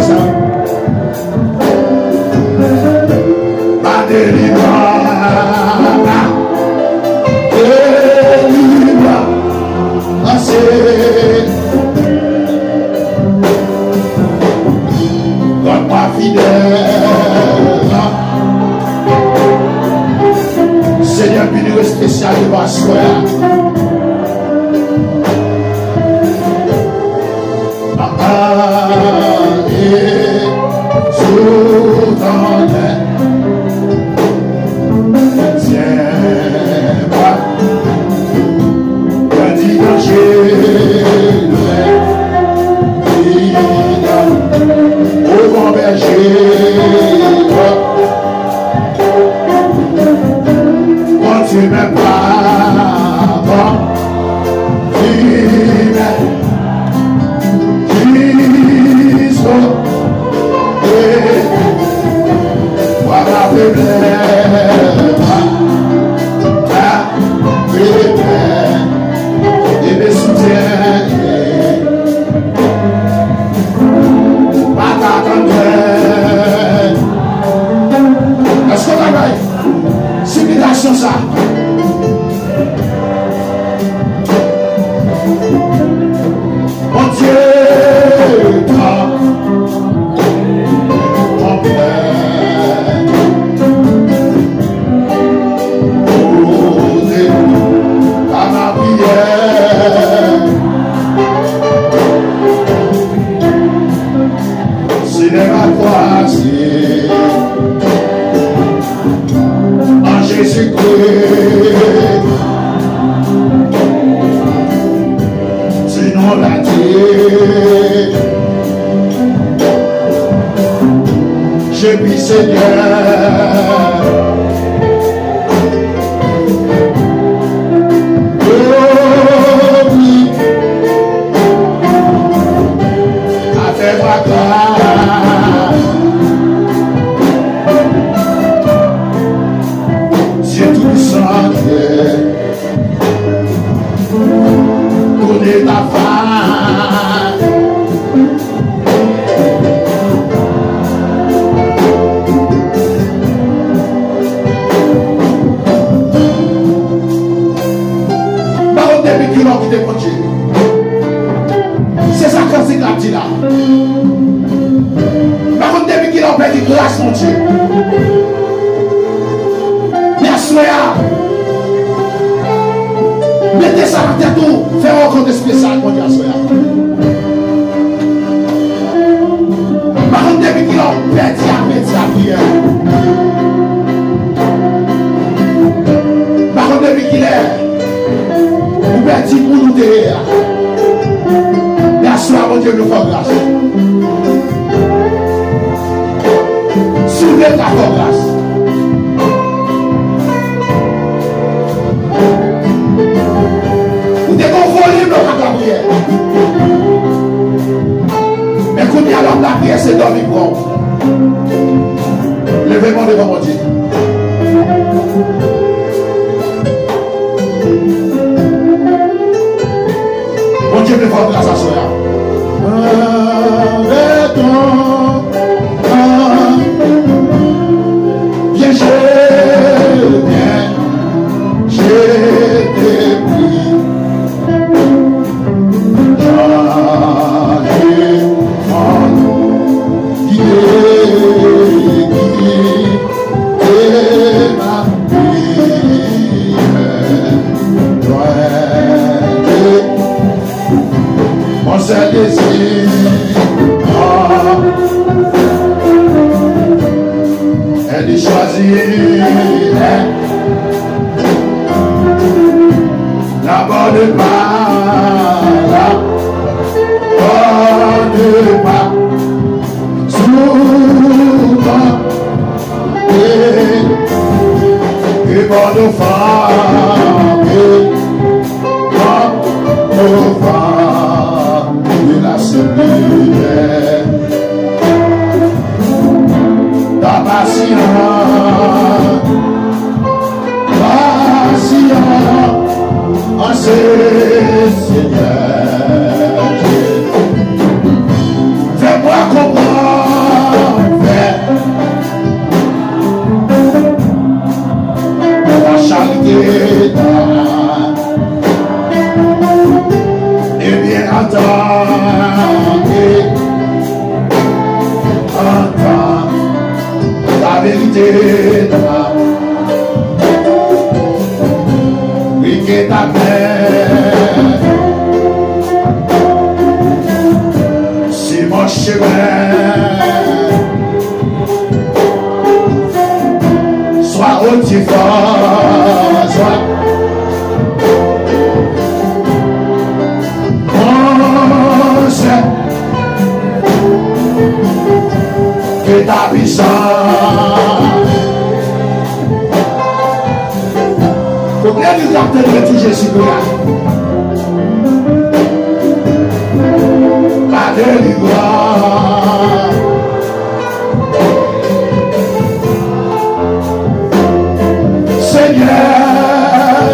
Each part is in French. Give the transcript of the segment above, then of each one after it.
c'est ça. Ma donne-moi fidèle. Seigneur, béni spécial de ma soeur. Tu me pardonnes, Christ, moi ma faiblesse, et mes soutiens, pas t'attendre. Est-ce qu'on travaille? Simulation ça. Mon Dieu, toi, mon Père, posez à ma prière. Cinéma croisé en Jésus-Christ. Sinon la terre, je prie Seigneur. Oh oui, a fait ma grâce. C'est tout sans connais ta femme. Baron depuis qu'il a quitté mon Dieu. C'est ça quand c'est gratuit là. Baron depuis qu'il a perdu grâce mon Dieu. Merci. Mettez ça en tête tout, faites un compte spécial pour dire ça. Par contre, depuis qu'il a perdu la prière. Par contre, depuis qu'il est, vous perdu pour nous derrière. Merci à mon Dieu, nous faisons grâce. Soulevez la grâce. Mais quand il y a l'homme, la prière, c'est dormir pour levez-moi devant mon Dieu. Mon Dieu me fait grâce à soi. Viens, je te prie. Elle choisit la bonne part, souvent et bonne femme, de la semaine. Ta patience, en Seigneur. Fais-moi comprendre. c'est ta. Oui, que ta mère. C'est mon chemin. Sois aussi fort, sois. Que ta puissance. Faut bien nous attendre tout Jésus là. Pas de gloire. Seigneur,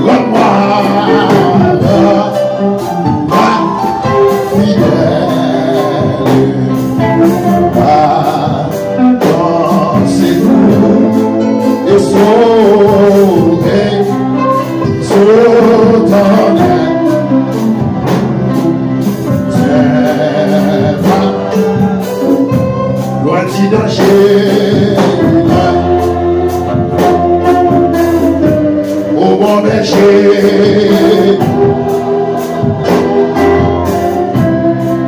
rends-moi danger au bon berger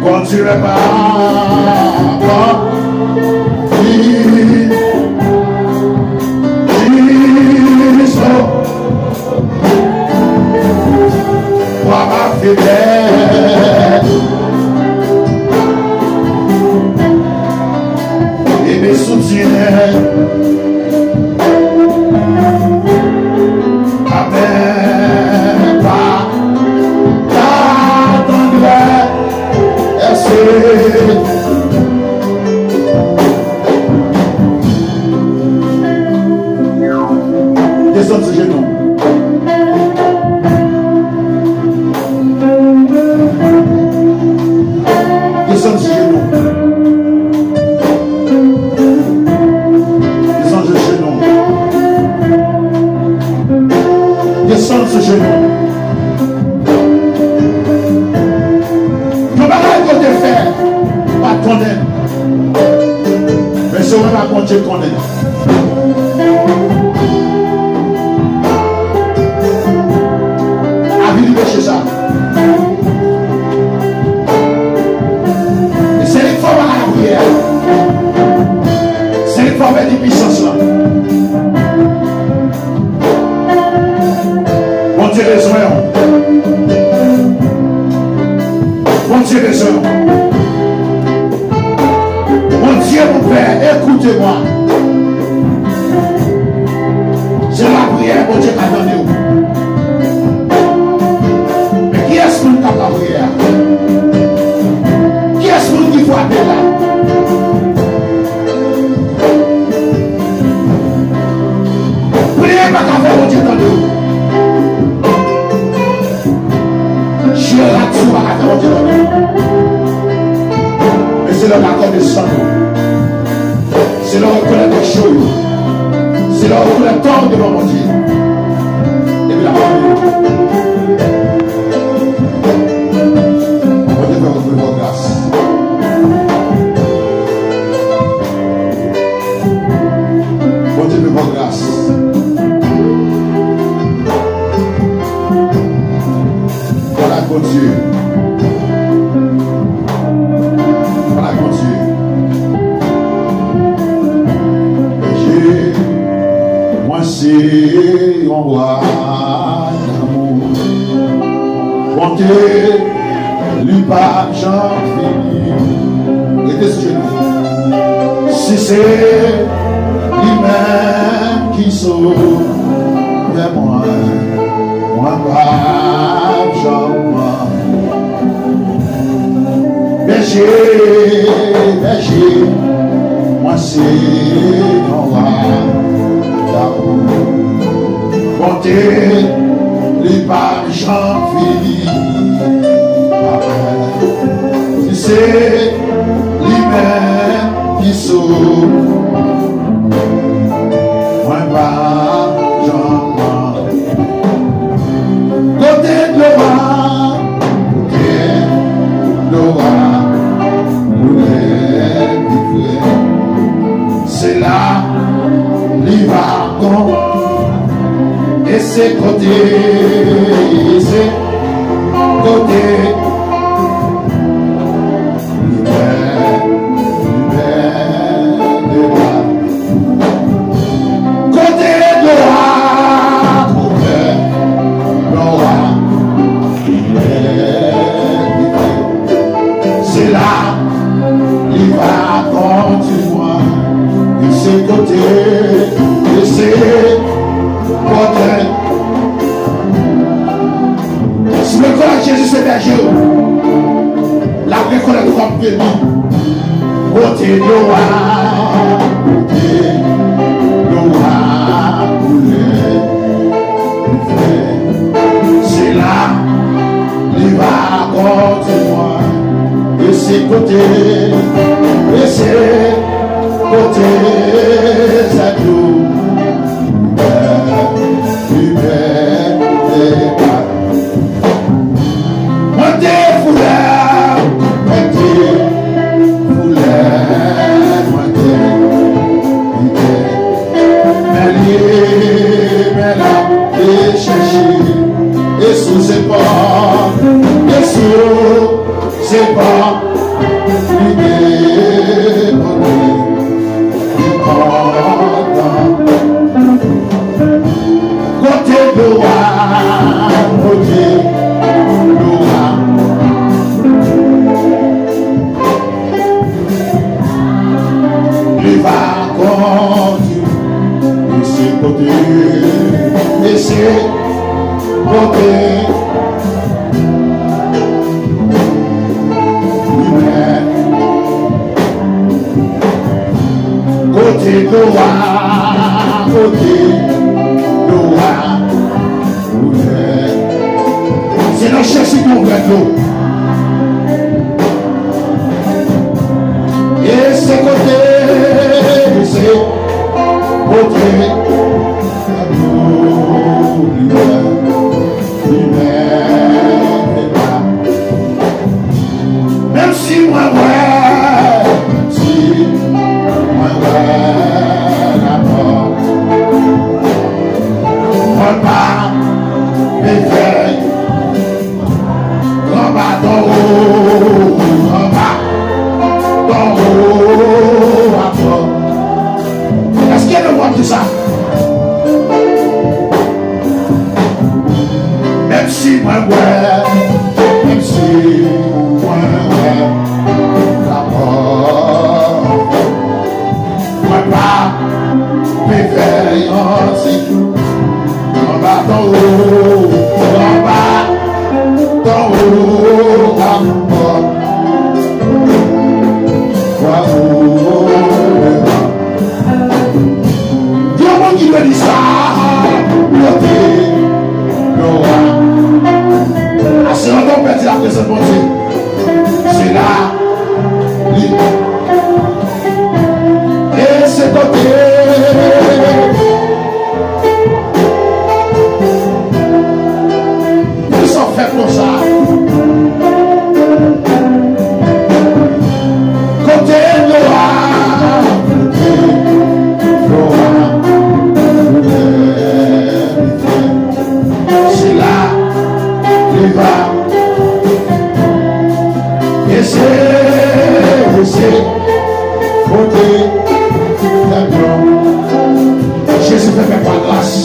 quand tu le pas pour ma fidèle et mes soutiens. Amen. Pas d'attendre. Descends ce genou. Descends ce genou. Descends ce genou. Ton bagage qu'on te fait, pas ton aide. Mais c'est vraiment quand tu ton aide. Avis de chez ça. Et c'est une fois à la prière. C'est une fois avec des puissances là. Mon Dieu besoin. Mon Dieu besoin. Mon Dieu mon Père, écoutez-moi. C'est la prière, mon Dieu attendez vous. Mais qui est-ce qui a la prière? Qui est-ce qui faut appeler là? Priez pas qu'à faire mon Dieu attendez vous. Là-dessus, on va faire mon Dieu. Mais c'est leur accord de sang. C'est leur reconnaître les choses. C'est leur reconnaître tort devant mon Dieu. Et puis la parole. Mon Dieu va retrouver vos grâces. Mon Dieu veut vos grâces. Voilà mon Dieu. Voilà mon Dieu. Moi c'est un roi d'amour. Bonté, lui pas j'en finis. Et qu'est-ce que si c'est lui-même qui sauve vers moi, moi pas j'en berger, berger, moi c'est mon roi d'amour. Bonté, lui pas j'en finis. Si c'est lui-même qui sauve, moi pas j'en côté de l'oie, côté de l'oie. c'est là, il va bon. Et c'est côté, c'est là, il va continuer. Et c'est côté, et c'est côté. Si le corps de Jésus c'est berger, la récolte comme béni. Côté noir, côté noir, c'est là, il va continuer. Et c'est côté, et c'est côté, c'est tout. Et sous ses pas, et sous ses pas, l'idée bonne, côté de roi, côté de roi. Il va continuer, et c'est côté, et c'est côté. Côté de roi, côté de roi, c'est la chasse qui nous fait l'eau. Et c'est côté, c'est côté, même si moi, ouais, si moi, ouais, la mort, moi, pas, mes feuilles, grand bâton, dans haut, à fort. Est-ce qu'il y a le monde de ça? Même si moi, ouais, même si moi, ouais, la mort, moi, pas, mes feuilles, ainsi, en bas, dans haut, en bas, dans haut, à fort. Dieu qui me dit ça, côté le roi. C'est là qu'on perd la présence de Dieu. C'est là. Et c'est côté. Ils sont faits pour ça. Côté le roi. C'est là. Il va. Et c'est côté d'avion. Jésus fait faire par grâce.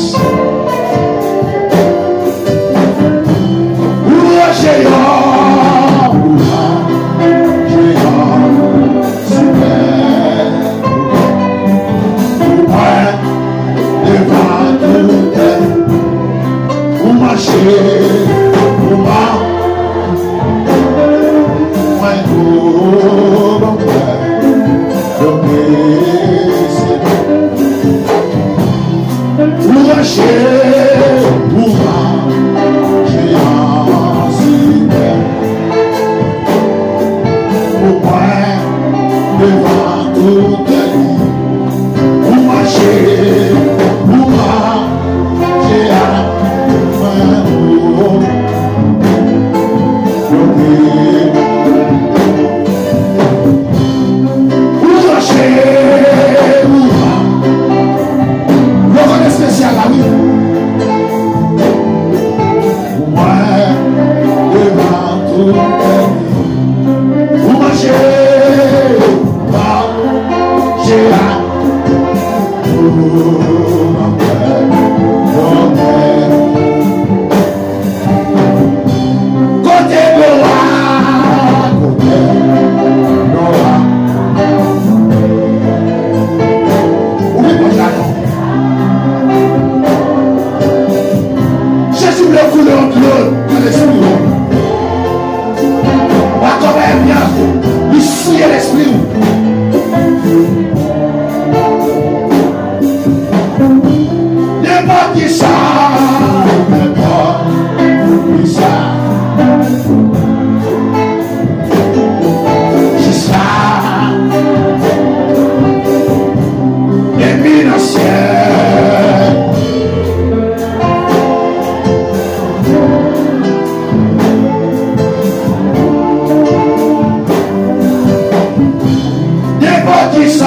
qui ça?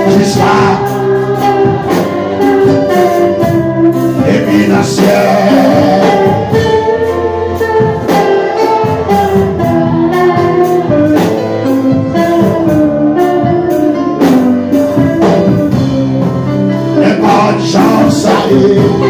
Qui ça? Et puis dans le ciel. Et pas de chance à y.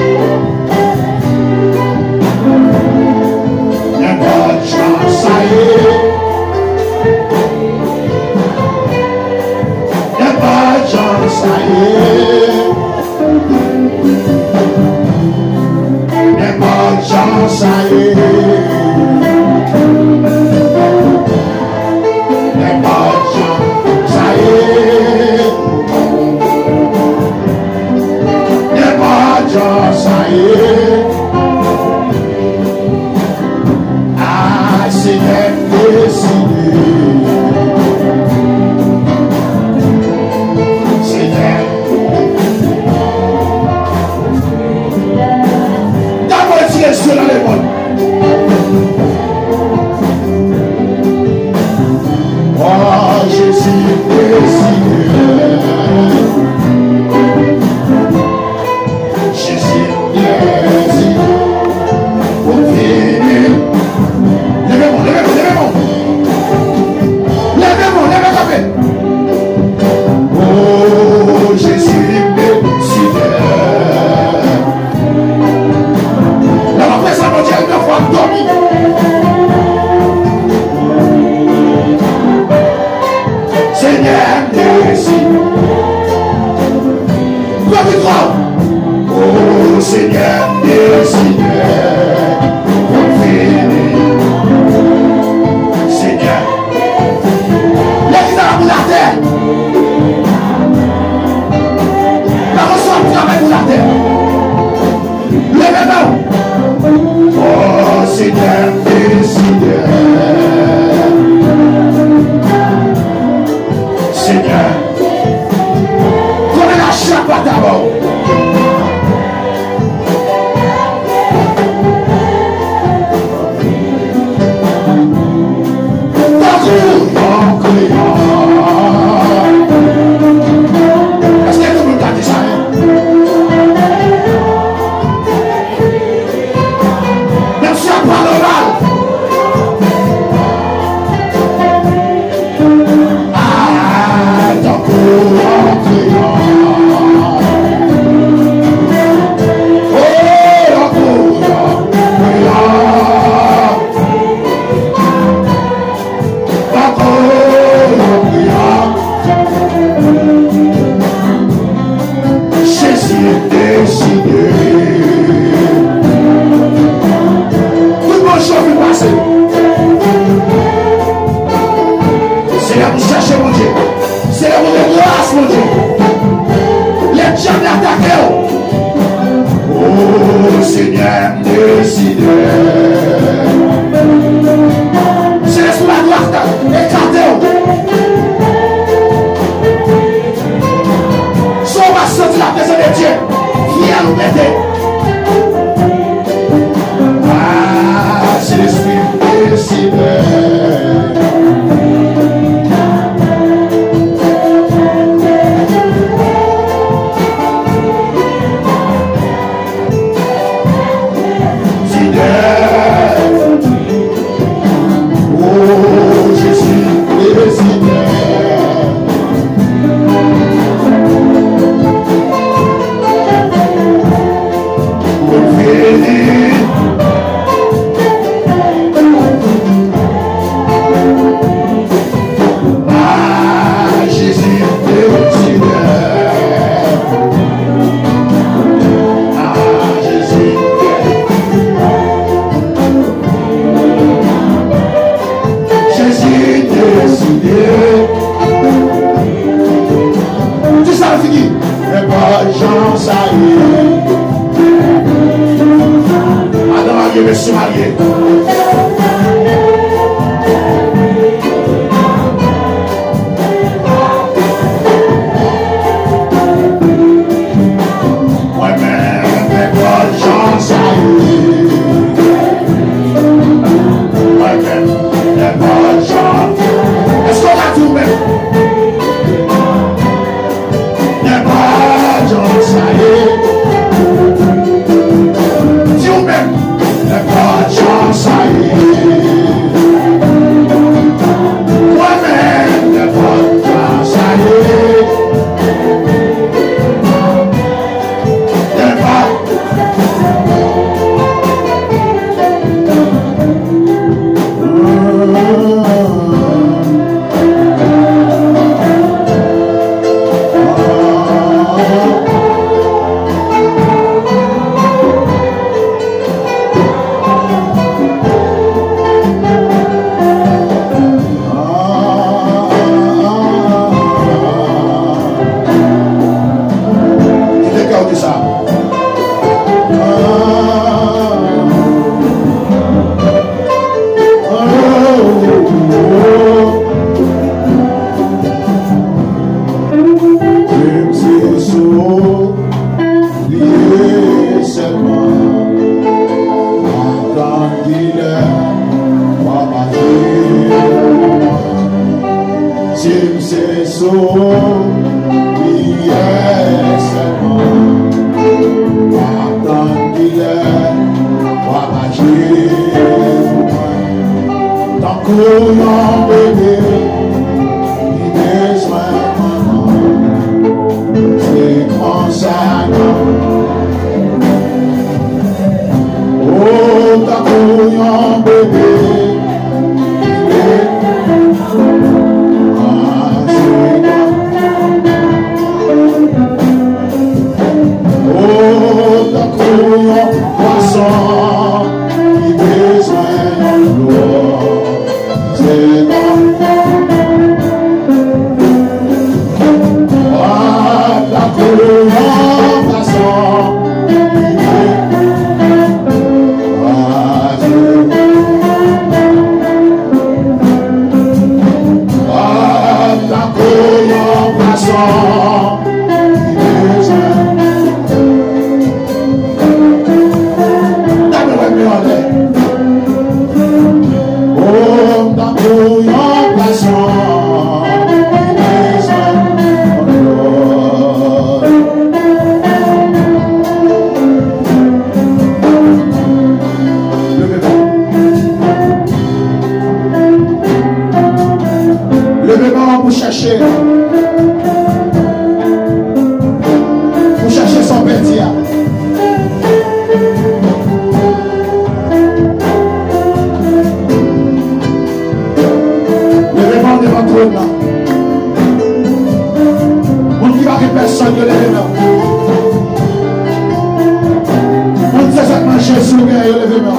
levez-moi.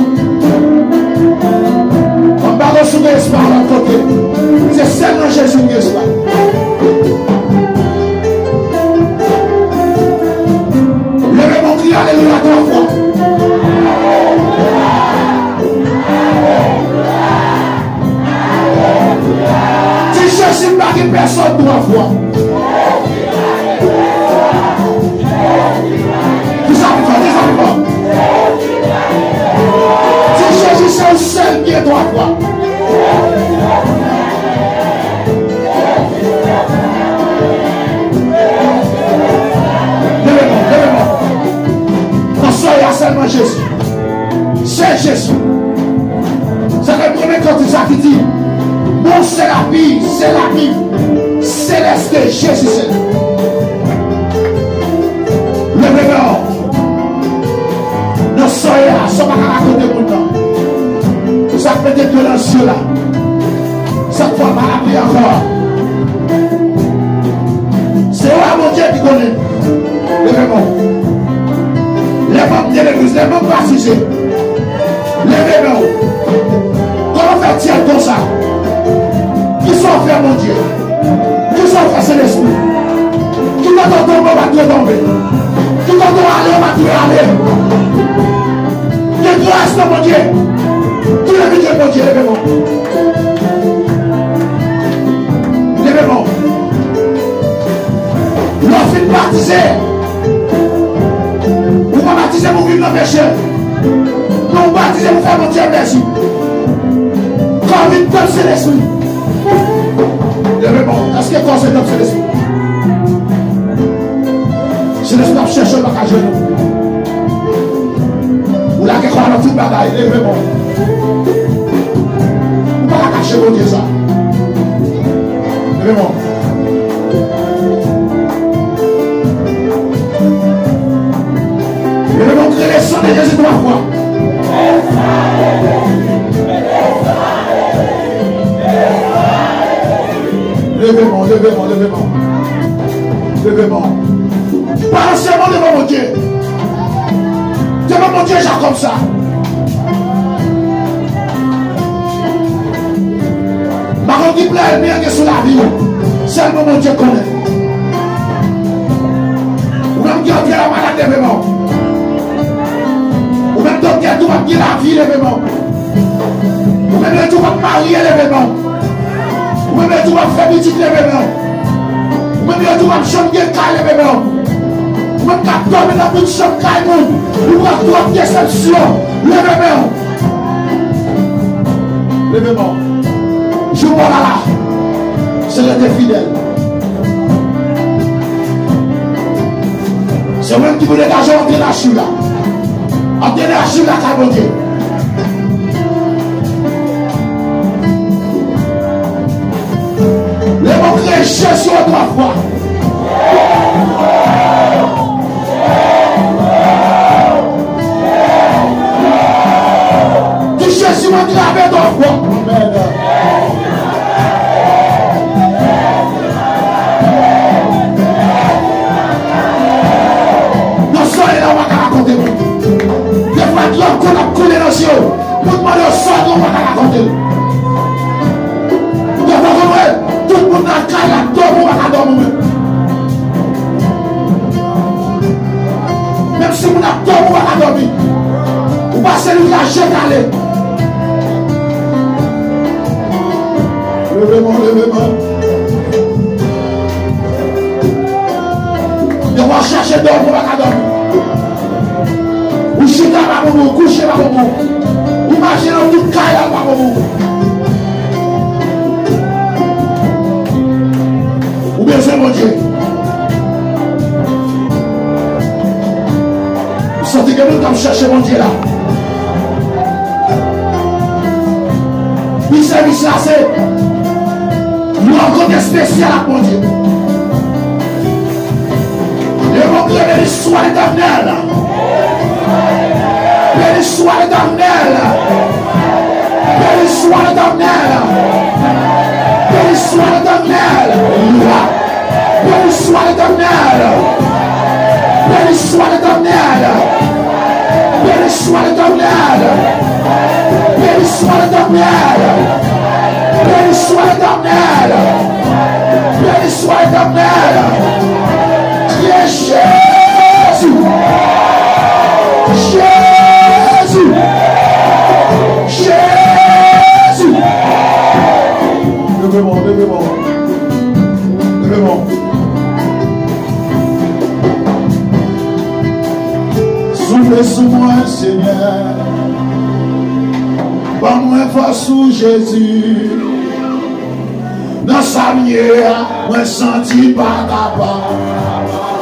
On va recevoir l'espoir de l'autre côté. C'est seulement Jésus qui est l'espoir. Levez mon cri, alléluia, 3 fois. Si Jésus n'a pas personne 3 fois. Si Jésus c'est le seul qui est 3 fois. Levez-moi. Non, soyez seulement Jésus. C'est Jésus. C'est le premier quand il s'est dit. Bon, c'est la vie, céleste que Jésus c'est. Levez-moi. Non, soyez là, soyez à côté de mon temps. Ça peut être de l'ancien là. Cette fois, mal appris encore. C'est là mon Dieu qui connaît. Levez-moi. Les membres de l'église, les membres baptisés. Levez-moi. Comment fait-il comme ça? Qui sont faits, mon Dieu? Qui sont faits, c'est l'esprit? Qui t'entend tomber, va te tomber. Qui t'entend aller, va te aller. Que grâce, mon Dieu. Qui le Dieu, mon Dieu, levez-moi. Levez-moi. L'offre baptisé. Vous va baptiser pour vivre dans le péché. Nous baptiser pour faire mon Dieu merci. Quand vite comme c'est l'esprit. Levez-moi. Est-ce que quand c'est comme c'est l'esprit? C'est l'esprit qui cherche le bagage. Ou la qui croit dans tout bagaille. Levez-moi. Ou pas la cacher mon Dieu ça. Levez-moi. Levez-moi. Créez les sons de Jésus 3 fois. Levez-moi. Pas seulement devant mon Dieu. Devant mon Dieu, j'ai comme ça. Ma qui plaît bien que sur la vie. Seulement mon Dieu connaît. Ou même qui a bien la malade, levez-moi. Ou même docteur, tout va bien la vie, levez-moi. Ou même tout va marier, levez-moi. Ou même tout va faire petit, levez-moi. Ou même tout va changer, levez-moi. Même quand tu es dans une chambre, ou quand tu as une déception, levez-moi. Levez-moi. Je vois là, c'est le fidèle. C'est même qui vous dégage entrer la chute là. Entrer la chute là, car mon Dieu. Les mots créés Jésus 3 fois. Jésus m'a gravé 3 fois. Amen. Non, soyez là, on va raconter. Des fois, tu as collé dans les yeux. Pour demander au sol, on va raconter. Des fois, tout le monde a caillé à dormir, on va dormir. Même si on a dormi, on va dormir. Ou pas celui qui a jeté. Levez-moi. On va chercher d'or pour la dormir. Ou chita ma maman, coucher ma maman. Ou marcher dans tout caille ma maman. Ou bien c'est mon Dieu. Vous sentez que nous sommes chercher mon Dieu là. Oui, service là, c'est une rencontre spéciale à mon Dieu. Le mot que béni soit l'Éternel. Béni soit l'Éternel. Béni soit l'Éternel. Béni soit l'Éternel. Béni soit l'Éternel. Béni soit l'Éternel. Béni Béni soit l'Éternel. Béni soit l'Éternel. Béni soit l'Éternel. Béni soit l'Éternel. Criez Jésus. Jésus. Jésus. Levez-moi, levez-moi. Levez-moi. Soufflez sur moi, Seigneur. Pas moins fort sous Jésus. Dans sa lumière, moi senti pas capable.